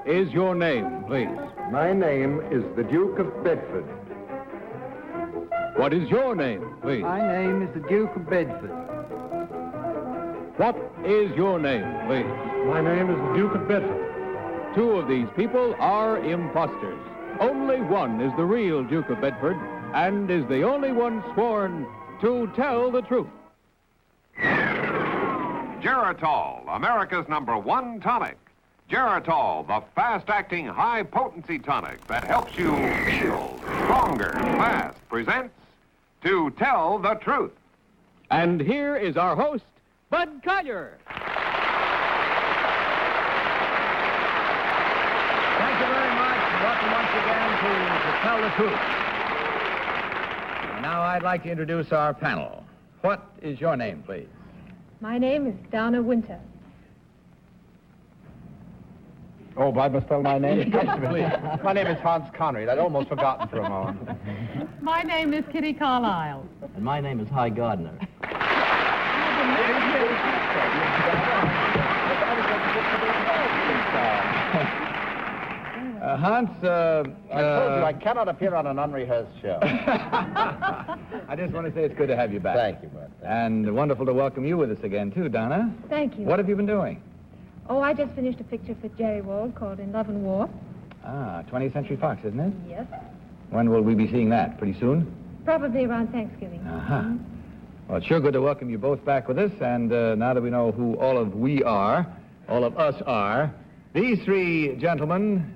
is your name, please? My name is the Duke of Bedford. What is your name, please? My name is the Duke of Bedford. What is your name, please? My name is the Duke of Bedford. Two of these people are imposters. Only one is the real Duke of Bedford and is the only one sworn to tell the truth. Geritol, America's #1 tonic. Geritol, the fast-acting, high-potency tonic that helps you feel stronger fast, presents To Tell the Truth. And here is our host, Bud Collier. Thank you very much, and welcome once again to Tell the Truth. And now I'd like to introduce our panel. What is your name, please? My name is Donna Winter. Oh, I must spell my name? Please. My name is Hans Connery. I'd almost forgotten for a moment. My name is Kitty Carlisle. And my name is Hy Gardner. Hans, I told you I cannot appear on an unrehearsed show. I just want to say it's good to have you back. Thank you, Bud. And wonderful to welcome you with us again, too, Donna. Thank you. What have you been doing? Oh, I just finished a picture for Jerry Wald called In Love and War. 20th Century Fox, isn't it? Yes. When will we be seeing that? Pretty soon? Probably around Thanksgiving. Uh-huh. Well, it's sure good to welcome you both back with us, and now that we know who all of us are, these three gentlemen,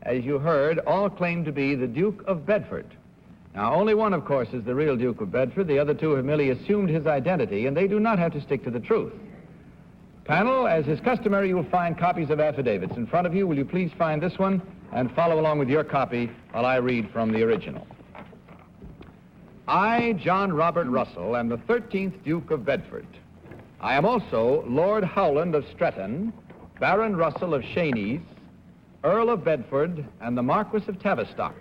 as you heard, all claim to be the Duke of Bedford. Now, only one, of course, is the real Duke of Bedford. The other two have merely assumed his identity, and they do not have to stick to the truth. Panel, as is customary, you will find copies of affidavits in front of you. Will you please find this one and follow along with your copy while I read from the original? I, John Robert Russell, am the 13th Duke of Bedford. I am also Lord Howland of Stretton, Baron Russell of Chenies, Earl of Bedford, and the Marquis of Tavistock.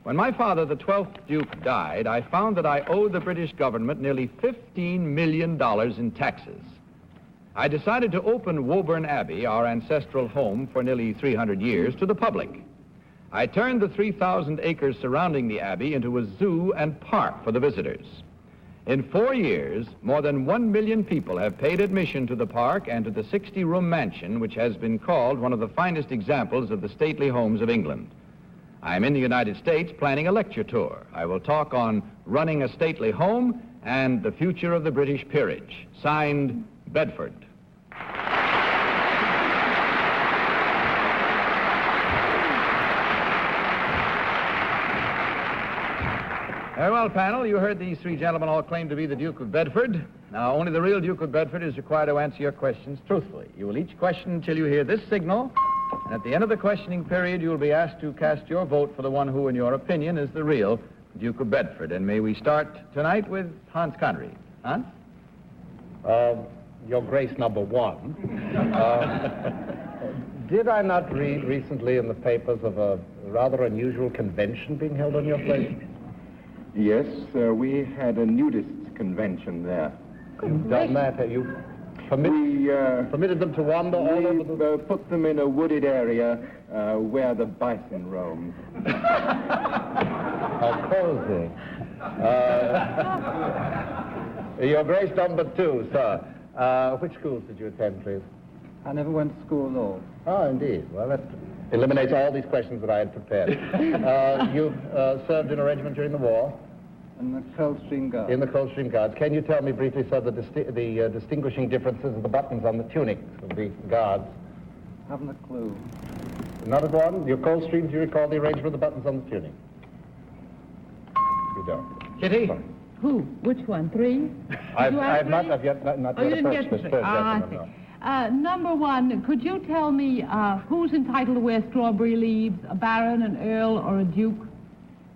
When my father, the 12th Duke, died, I found that I owed the British government nearly $15 million in taxes. I decided to open Woburn Abbey, our ancestral home for nearly 300 years, to the public. I turned the 3,000 acres surrounding the abbey into a zoo and park for the visitors. In 4 years, more than 1 million people have paid admission to the park and to the 60-room mansion, which has been called one of the finest examples of the stately homes of England. I'm in the United States planning a lecture tour. I will talk on running a stately home and the future of the British peerage. Signed, Bedford. Very well, panel, you heard these three gentlemen all claim to be the Duke of Bedford. Now, only the real Duke of Bedford is required to answer your questions truthfully. You will each question until you hear this signal, and at the end of the questioning period, you will be asked to cast your vote for the one who, in your opinion, is the real Duke of Bedford. And may we start tonight with Hans Connery. Hans? Your Grace #1. Did I not read recently in the papers of a rather unusual convention being held on your place? Yes, we had a nudists convention there. You've done that? Have you permitted them to wander all over the... put them in a wooded area where the bison roam. How cozy. Your Grace #2, sir. Which schools did you attend, please? I never went to school at all. Oh, indeed. Well, that eliminates all these questions that I had prepared. You served in a regiment during the war? In the Coldstream Guards. In the Coldstream Guards. Can you tell me briefly, sir, the distinguishing differences of the buttons on the tunics of the Guards? Haven't a clue. Not at one? Your Coldstream, do you recall the arrangement of the buttons on the tunic? You don't. Kitty? Sorry. Who? Which one? 3? I've not yet Oh, you didn't get approached this the third I gentleman, see. #1, could you tell me who's entitled to wear strawberry leaves, a baron, an earl, or a duke?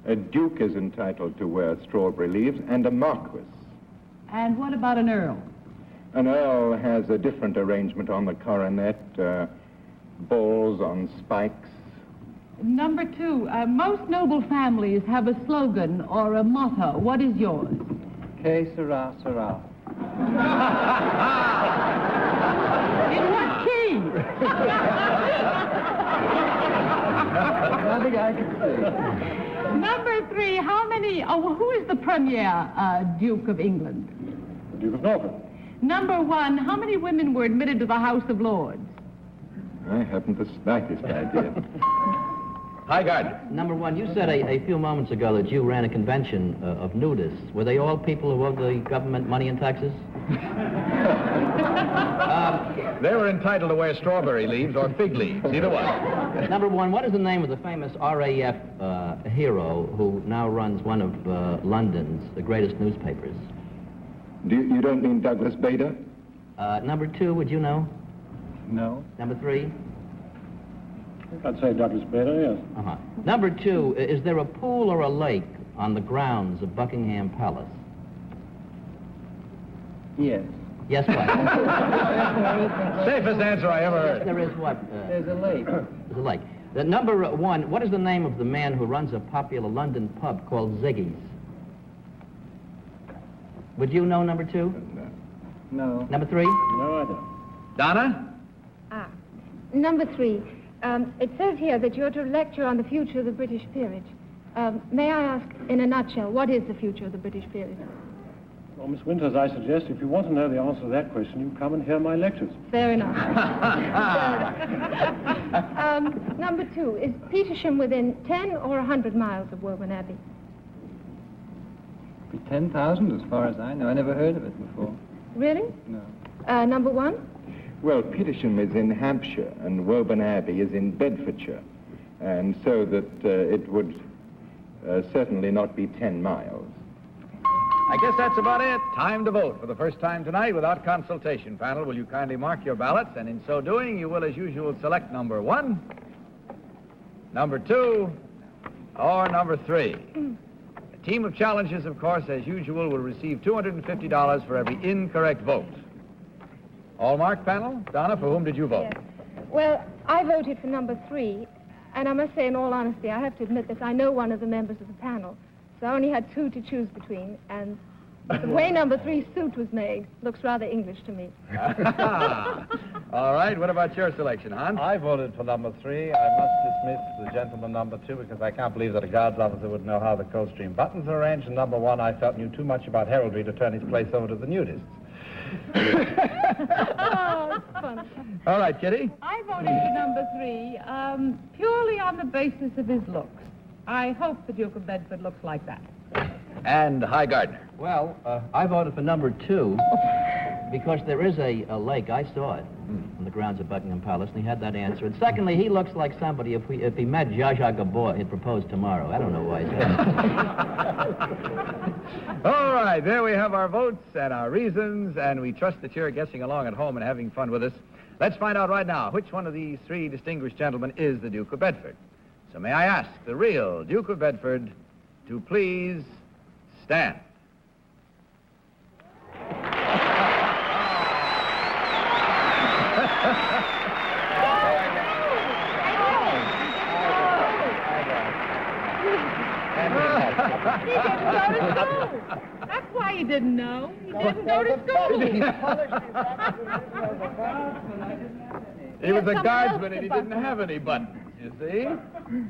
A duke is entitled to wear strawberry leaves, and a marquis. And what about an earl? An earl has a different arrangement on the coronet, balls on spikes. #2, most noble families have a slogan or a motto. What is yours? Que sera, sera. In what key? Nothing I can see. Number 3, who is the premier Duke of England? The Duke of Norfolk. Number 1, how many women were admitted to the House of Lords? I haven't the slightest idea. High Gardner. Number 1, you said a few moments ago that you ran a convention of nudists. Were they all people who owed the government money and taxes? They were entitled to wear strawberry leaves or fig leaves, either one. Number 1, what is the name of the famous RAF hero who now runs one of London's the greatest newspapers? You don't mean Douglas Bader? Number 2, would you know? No. Number 3? I'd say Douglas Bader, yes. Uh-huh. Number 2, is there a pool or a lake on the grounds of Buckingham Palace? Yes. Yes, what? Safest answer I ever heard. There is what? There's a lake. There's a lake. The number 1, what is the name of the man who runs a popular London pub called Ziggy's? Would you know number 2? No. Number 3? No, I don't. Donna? Number 3. It says here that you're to lecture on the future of the British peerage. May I ask, in a nutshell, what is the future of the British peerage? Well, Miss Winters, I suggest if you want to know the answer to that question, you come and hear my lectures. Fair enough. Number 2, is Petersham within 10 or 100 miles of Woburn Abbey? 10,000, as far as I know. I never heard of it before. Really? No. Number 1? Well, Petersham is in Hampshire and Woburn Abbey is in Bedfordshire, and so that it would certainly not be 10 miles. I guess that's about it. Time to vote for the first time tonight without consultation. Panel, will you kindly mark your ballots? And in so doing, you will, as usual, select number 1, number 2, or number 3. A team of challengers, of course, as usual, will receive $250 for every incorrect vote. All marked, panel? Donna, for whom did you vote? Yes. Well, I voted for number 3, and I must say, in all honesty, I have to admit that I know one of the members of the panel, so I only had 2 to choose between, and the way number 3's suit was made looks rather English to me. All right, what about your selection, Hans? I voted for number 3. I must dismiss the gentleman number 2 because I can't believe that a guards officer would know how the Coldstream buttons are arranged, and number 1 I felt knew too much about heraldry to turn his place over to the nudists. Oh, it's fun. All right, Kitty. I voted for number 3, purely on the basis of his looks. I hope the Duke of Bedford looks like that. And High Gardner. Well, I voted for number 2 because there is a lake. I saw it on the grounds of Buckingham Palace, and he had that answer. And secondly, he looks like somebody, if he met Zsa Zsa Gabor, he'd propose tomorrow. I don't know why he's All right, there we have our votes and our reasons, and we trust that you're guessing along at home and having fun with us. Let's find out right now which one of these 3 distinguished gentlemen is the Duke of Bedford. So may I ask the real Duke of Bedford to please stand. He didn't go to school. That's why he didn't know. He didn't go to school. He was a guardsman and he didn't have any buttons, you see?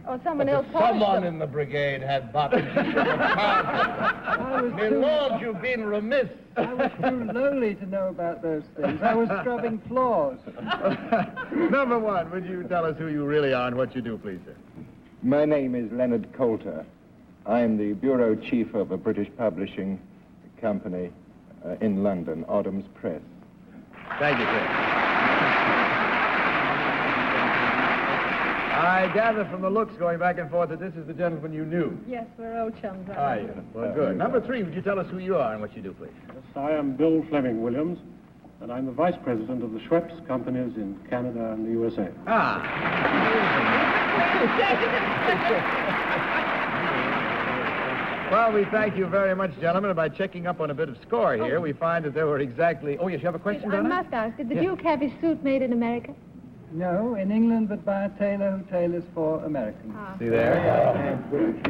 Or someone else Someone in the brigade had buttons. My lord, you've been remiss. I was too lowly to know about those things. I was scrubbing floors. Number 1, would you tell us who you really are and what you do, please, sir? My name is Leonard Coulter. I am the bureau chief of a British publishing company in London, Autumn's Press. Thank you, sir. I gather from the looks going back and forth that this is the gentleman you knew. Yes, we're old chums. Are you? Well, good. Number 3, would you tell us who you are and what you do, please? Yes, I am Bill Fleming Williams, and I'm the vice president of the Schweppes companies in Canada and the USA. Well, we thank you very much, gentlemen. And by checking up on a bit of score here, we find that there were exactly... Oh, yes, you have a question, I Donna? must ask, did the Duke have his suit made in America? No, in England, but by a tailor who tailors for Americans. See there?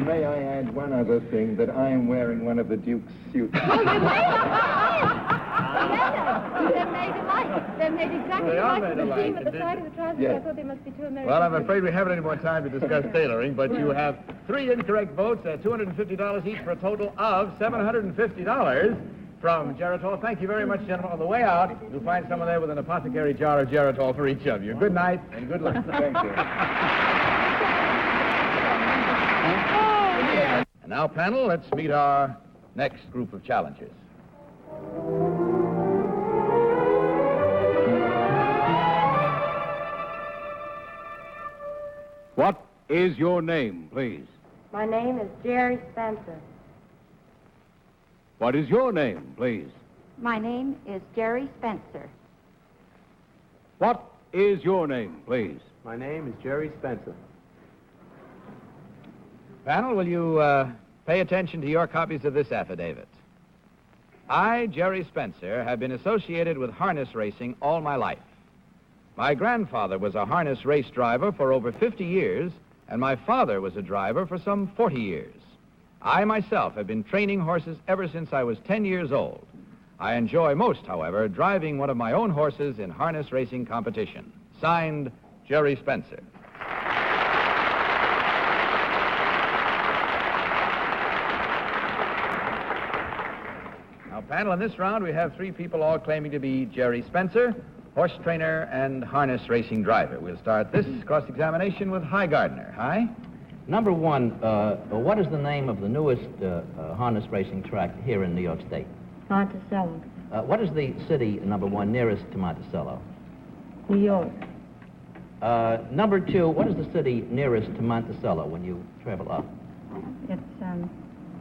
May I add one other thing, that I am wearing one of the Duke's suits. Oh, you may? They're made alike. They're made exactly They are alike. made The seam alike, at the side of the trousers. Yes. I thought they must be two American. Well, I'm afraid we haven't any more time to discuss tailoring, but you have 3 incorrect votes at $250 each for a total of $750 from Geritol. Thank you very much, gentlemen. On the way out, you'll find someone there with an apothecary jar of Geritol for each of you. Good night and good luck. Thank you. And now, panel, let's meet our next group of challengers. What is your name, please? My name is Jerry Spencer. What is your name, please? My name is Jerry Spencer. What is your name, please? My name is Jerry Spencer. Panel, will you pay attention to your copies of this affidavit? I, Jerry Spencer, have been associated with harness racing all my life. My grandfather was a harness race driver for over 50 years, and my father was a driver for some 40 years. I myself have been training horses ever since I was 10 years old. I enjoy most, however, driving one of my own horses in harness racing competition. Signed, Jerry Spencer. Now, panel, in this round, we have 3 people all claiming to be Jerry Spencer, horse trainer and harness racing driver. We'll start this cross-examination with Hi Gardner. Hi. Number 1, what is the name of the newest harness racing track here in New York State? Monticello, What is the city, number 1, nearest to Monticello? New York. Number 2, what is the city nearest to Monticello when you travel up? It's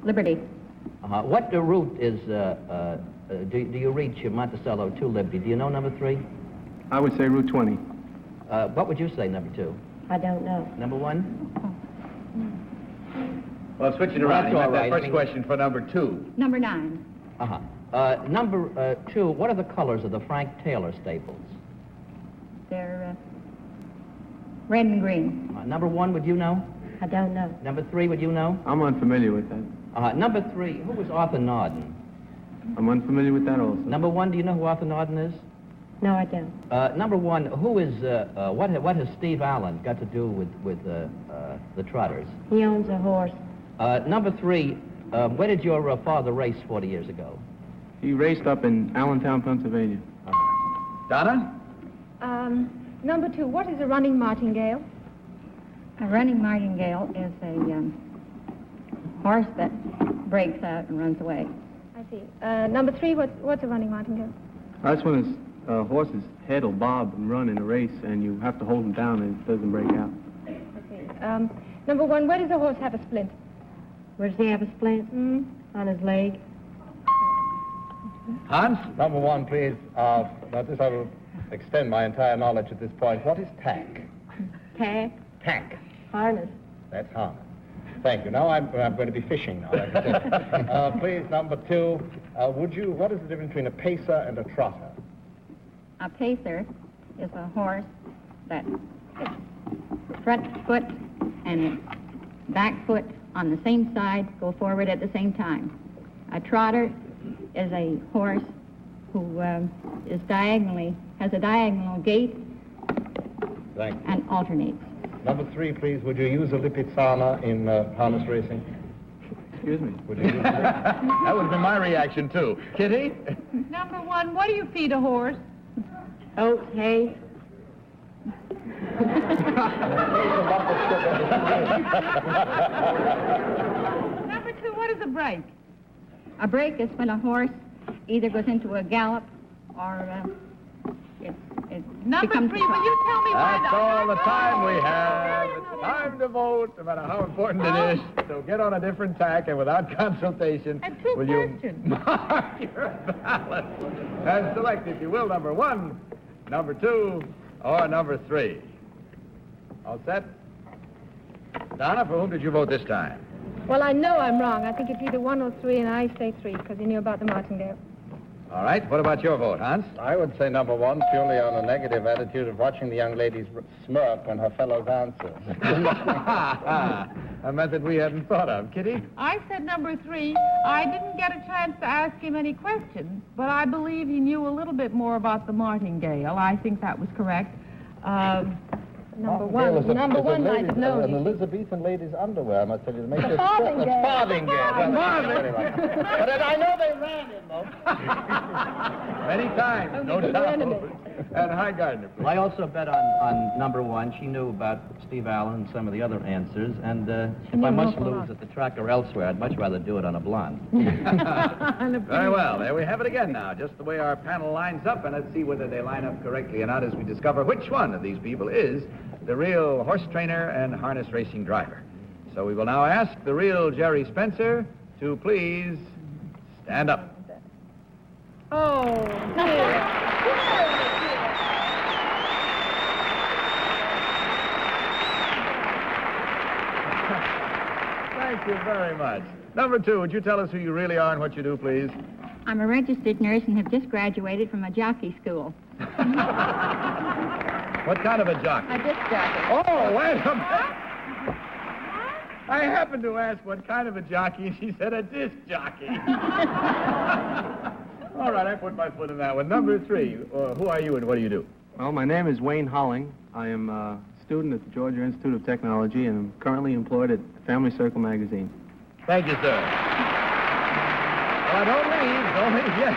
Liberty. What route is, do you reach Monticello to Liberty? Do you know number 3? I would say Route 20. What would you say, number 2? I don't know. Number 1? Well, switch it around. That's You have all that right. first question for number 2. Number 9. Number 2, what are the colors of the Frank Taylor stables? They're red and green. Number 1, would you know? I don't know. Number 3, would you know? I'm unfamiliar with that. Number 3, who was Arthur Norden? I'm unfamiliar with that also. Number 1, do you know who Arthur Norden is? No, I don't. Number 1, who is, what has Steve Allen got to do with the Trotters? He owns a horse. Number 3, where did your father race 40 years ago? He raced up in Allentown, Pennsylvania. Donna? Number 2, what is a running martingale? A running martingale is a horse that breaks out and runs away. I see. Number 3, what's a running martingale? That's when a horse's head will bob and run in a race, and you have to hold him down and it doesn't break out. I see. Number 1, where does a horse have a splint? Where does he have a splint? On his leg. Hans? Number 1, please. Notice I will extend my entire knowledge at this point. What is tack? Tag. Tack. Harness. That's harness. Thank you. Now I'm going to be fishing now. Please, number 2, what is the difference between a pacer and a trotter? A pacer is a horse that its front foot and its back foot on the same side go forward at the same time. A trotter is a horse who has a diagonal gait Thank you. and alternates. Number 3, please. Would you use a Lipizzaner in harness racing? Excuse me. Would you use it? That would have been my reaction, too. Kitty? Number 1, what do you feed a horse? Oats, hay. Number 2, what is a break? A break is when a horse either goes into a gallop or it Number becomes 3, a trot. will you tell me why That's all the time we have. It's time to vote, no matter how important it is. So get on a different tack, and without consultation, And 2 will you questions. mark your ballot and select, if you will, number 1, number 2, or number 3. All set? Donna, for whom did you vote this time? Well, I know I'm wrong. I think it's either 1 or 3, and I say 3 because he knew about the martingale. All right. What about your vote, Hans? I would say number 1, purely on a negative attitude of watching the young lady smirk when her fellows answer. A method we hadn't thought of. Kitty? I said number 3. I didn't get a chance to ask him any questions, but I believe he knew a little bit more about the martingale. I think that was correct. Number one might have known. An Elizabethan lady's underwear, I must tell you. To make The farthingale. Farthingale. Farthingale. But I know they ran him, though. Many times, no doubt. And High Gardner, please. I also bet on number 1. She knew about Steve Allen and some of the other answers. And if I must lose at the track or elsewhere, I'd much rather do it on a blonde. Very well. There we have it again now, just the way our panel lines up. And let's see whether they line up correctly or not as we discover which one of these people is the real horse trainer and harness racing driver. So we will now ask the real Jerry Spencer to please stand up. Oh, Thank you very much. Number 2, would you tell us who you really are and what you do, please? I'm a registered nurse and have just graduated from a jockey school. What kind of a jockey? A disc jockey. Oh, wait a minute. I happened to ask what kind of a jockey, and she said a disc jockey. All right, I put my foot in that one. Number 3, who are you and what do you do? Well, my name is Wayne Holling. I am a student at the Georgia Institute of Technology, and I'm currently employed at Family Circle magazine. Thank you, sir. Well, don't leave yet.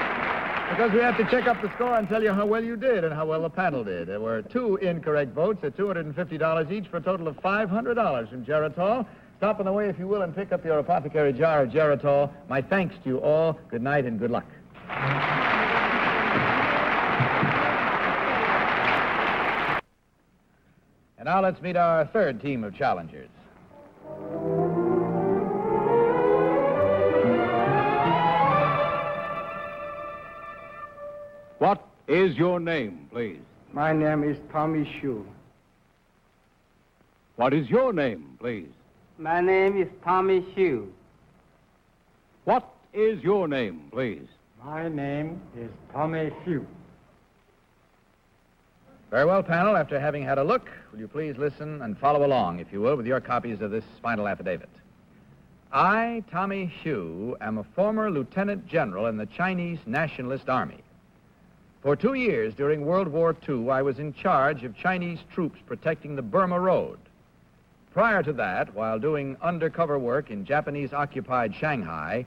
Because we have to check up the score and tell you how well you did and how well the panel did. There were 2 incorrect votes at $250 each for a total of $500 from Geritol. Stop on the way, if you will, and pick up your apothecary jar of Geritol. My thanks to you all. Good night and good luck. And now let's meet our 3rd team of challengers. What is your name, please? My name is Tommy Shu. What is your name, please? My name is Tommy Shu. What is your name, please? My name is Tommy Shu. Very well, panel. After having had a look, will you please listen and follow along, if you will, with your copies of this final affidavit. I, Tommy Hsu, am a former lieutenant general in the Chinese Nationalist Army. For 2 years during World War II, I was in charge of Chinese troops protecting the Burma Road. Prior to that, while doing undercover work in Japanese-occupied Shanghai,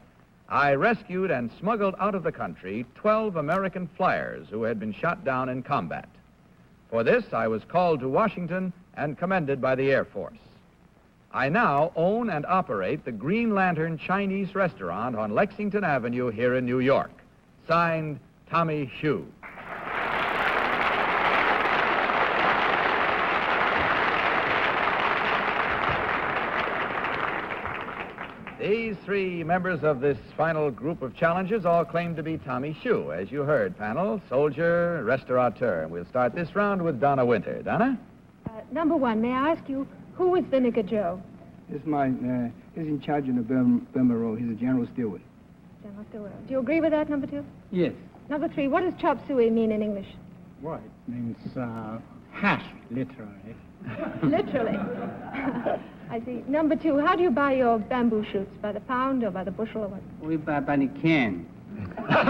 I rescued and smuggled out of the country 12 American flyers who had been shot down in combat. For this, I was called to Washington and commended by the Air Force. I now own and operate the Green Lantern Chinese restaurant on Lexington Avenue here in New York. Signed, Tommy Hsu. These 3 members of this final group of challengers all claim to be Tommy Hsu, as you heard, panel, soldier, restaurateur. We'll start this round with Donna Winter. Donna? Number 1, may I ask you, who is Vinegar Joe? He's in charge of the Burma Road. He's a general steward. General Stewart. Do you agree with that, number 2? Yes. Number 3, what does chop suey mean in English? What? It means hash, literally. Literally. I see. Number 2, how do you buy your bamboo shoots? By the pound or by the bushel or what? We buy by the can. Number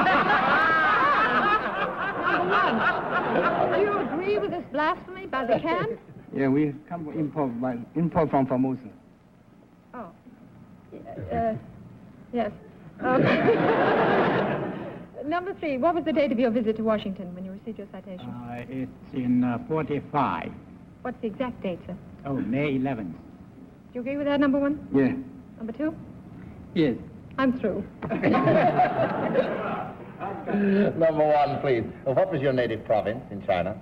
1, do you agree with this blasphemy by the can? Yeah, we come import from Formosa. Oh. Yes. Number 3, what was the date of your visit to Washington when you received your citation? It's in 45. What's the exact date, sir? Oh, May 11th. Do you agree with that, number 1? Yeah. Number 2? Yes. I'm through. Number 1, please. What was your native province in China?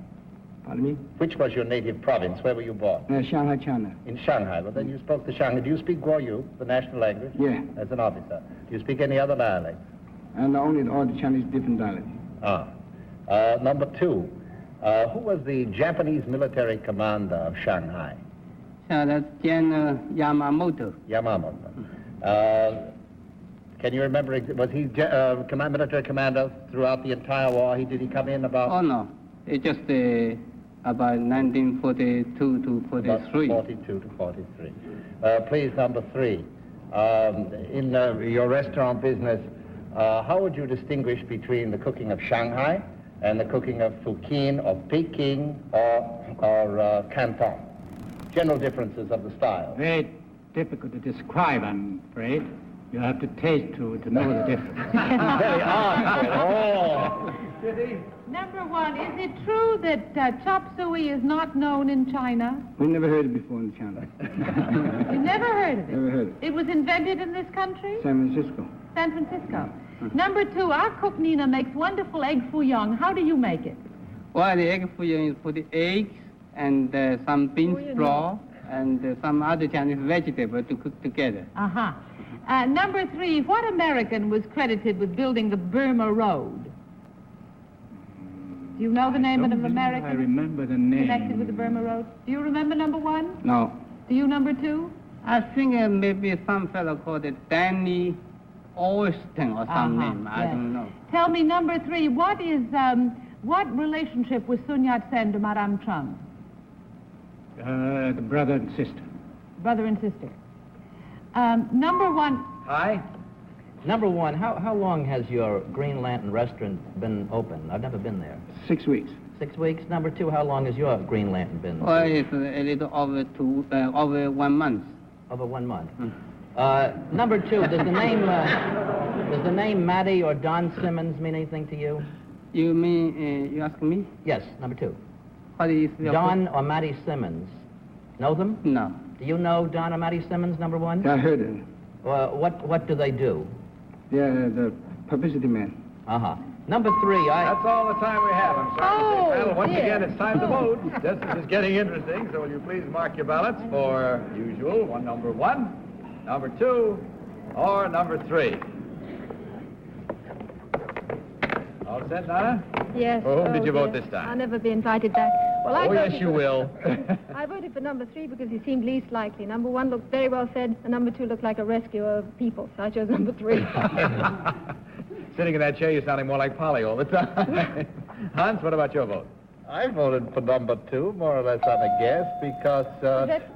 Pardon me? Which was your native province? Where were you born? Shanghai, China. In Shanghai. Well, then you spoke the Shanghai. Do you speak Guoyu, the national language? Yeah. As an officer. Do you speak any other dialect? And only all the Chinese different dialects. Number 2, who was the Japanese military commander of Shanghai? That's General Yamamoto. Yamamoto. Can you remember, was he military commander throughout the entire war? Did he come in about... Oh, no. It's just about 1942 to 43. About 42 to 43. Please, number 3. In your restaurant business, how would you distinguish between the cooking of Shanghai and the cooking of Fujian or Peking or Canton? General differences of the style. Very difficult to describe, I'm afraid. You have to taste to know the difference. Very odd. Oh. Number 1, is it true that chop suey is not known in China? We never heard it before in China. You never heard of it? Never heard it. It was invented in this country? San Francisco. San Francisco. Number 2, our cook Nina makes wonderful egg fouillon. How do you make it? Well, the egg fouillon is put eggs and some bean straw and some other Chinese vegetable to cook together. Uh-huh. Number 3, what American was credited with building the Burma Road? Do you know the name of an American? I remember the name. Connected with the Burma Road? Do you remember number 1? No. Do you number 2? I think maybe some fellow called it Danny Austin or some name. I don't know. Tell me, number 3, what relationship was Sun Yat-sen to Madame Chung? The brother and sister. Brother and sister. Number 1. Hi. Number 1, how long has your Green Lantern restaurant been open? I've never been there. 6 weeks. 6 weeks. Number 2, how long has your Green Lantern been? Well, it's a little over 1 month. Over 1 month. Number 2, does the name Matty or Don Simmons mean anything to you? You mean, you ask me? Yes, number 2. What is your Don or Matty Simmons. Know them? No. Do you know Don or Matty Simmons, number 1? I heard it. What do they do? They're the publicity man. Uh-huh. Number 3, That's all the time we have. I'm sorry to say, panel. Once dear. again, it's time to vote. This is getting interesting, so will you please mark your ballots for usual, number 1, number 2, or number 3. All set, Nana? Yes. For whom did you vote yes. this time? I'll never be invited back. Well, I yes, voted you will. I voted for number 3 because he seemed least likely. Number 1 looked very well fed, and number 2 looked like a rescuer of people. So I chose number 3. Sitting in that chair, you're sounding more like Polly all the time. Hans, what about your vote? I voted for number 2, more or less on a guess, because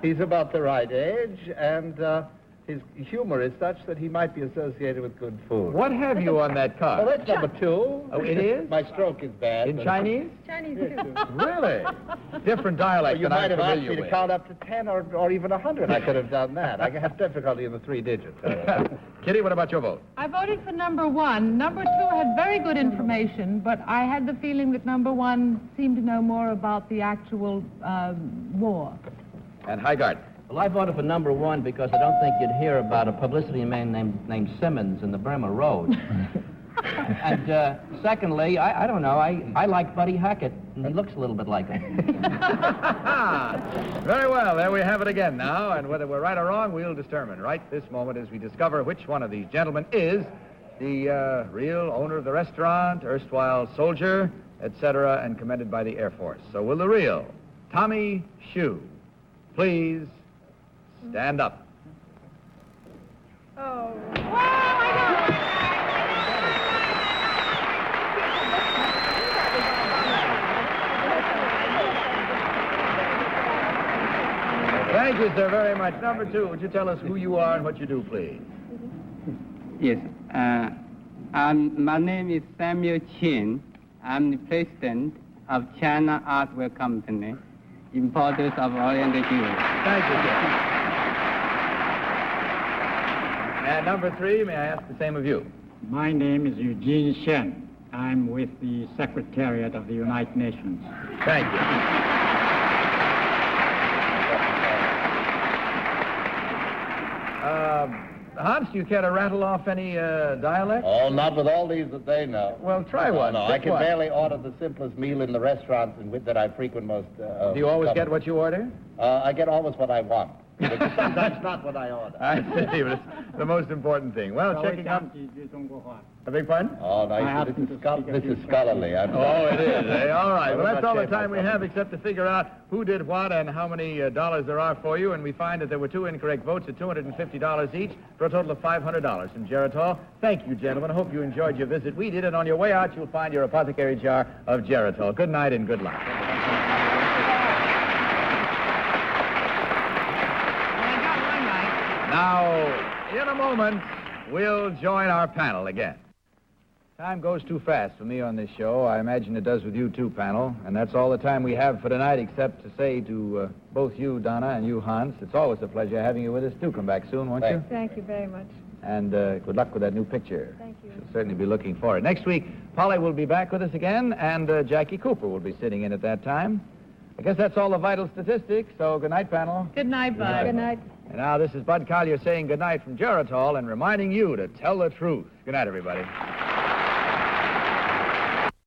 he's about the right age, and his humor is such that he might be associated with good food. What have you on that card? Well, that's number 2. Oh, it is? My stroke is bad. In Chinese? Chinese, too. Really? Different dialect Well, you than might I'm have asked familiar me to with. count up to 10 or even 100. I could have done that. I have difficulty in the 3 digits. Kitty, what about your vote? I voted for number 1. Number 2 had very good information, but I had the feeling that number 1 seemed to know more about the actual war. And Highgard? Well, I voted for number 1 because I don't think you'd hear about a publicity man named Simmons in the Burma Road. And secondly, I don't know, I like Buddy Hackett, and he looks a little bit like him. Very well, there we have it again now, and whether we're right or wrong, we'll determine right this moment as we discover which one of these gentlemen is the real owner of the restaurant, erstwhile soldier, etc., and commended by the Air Force. So will the real Tommy Shoe please stand up? Oh. Thank you, sir, very much. Number 2, would you tell us who you are and what you do, please? Yes. My name is Samuel Chin. I'm the president of China Artware Company, importers of Oriental jewelry. Thank you, sir. And number 3, may I ask the same of you? My name is Eugene Shen. I'm with the Secretariat of the United Nations. Thank you. Hans, do you care to rattle off any dialect? Oh, not with all these that they know. Well, try one. No, Pick I can one. barely order the simplest meal in the restaurants that I frequent most. Do you always get what you order? I get always what I want. Which is sometimes not what I order. I see, but it's the most important thing. Well, checking up... A big pardon? Oh, no, this is scholarly. Oh, it is, eh? All right. Well, that's all the time we have except to figure out who did what and how many dollars there are for you. And we find that there were 2 incorrect votes at $250 each for a total of $500 from Geritol. Thank you, gentlemen. I hope you enjoyed your visit. We did, and on your way out, you'll find your apothecary jar of Geritol. Good night and good luck. Now, in a moment, we'll join our panel again. Time goes too fast for me on this show. I imagine it does with you too, panel. And that's all the time we have for tonight, except to say to both you, Donna, and you, Hans, it's always a pleasure having you with us. Do come back soon, won't you? Thank you very much. And good luck with that new picture. Thank you. She'll certainly be looking for it. Next week, Polly will be back with us again, and Jackie Cooper will be sitting in at that time. I guess that's all the vital statistics, so good night, panel. Good night, Bud. Good night. And now this is Bud Collier saying good night from Geritol and reminding you to tell the truth. Good night, everybody.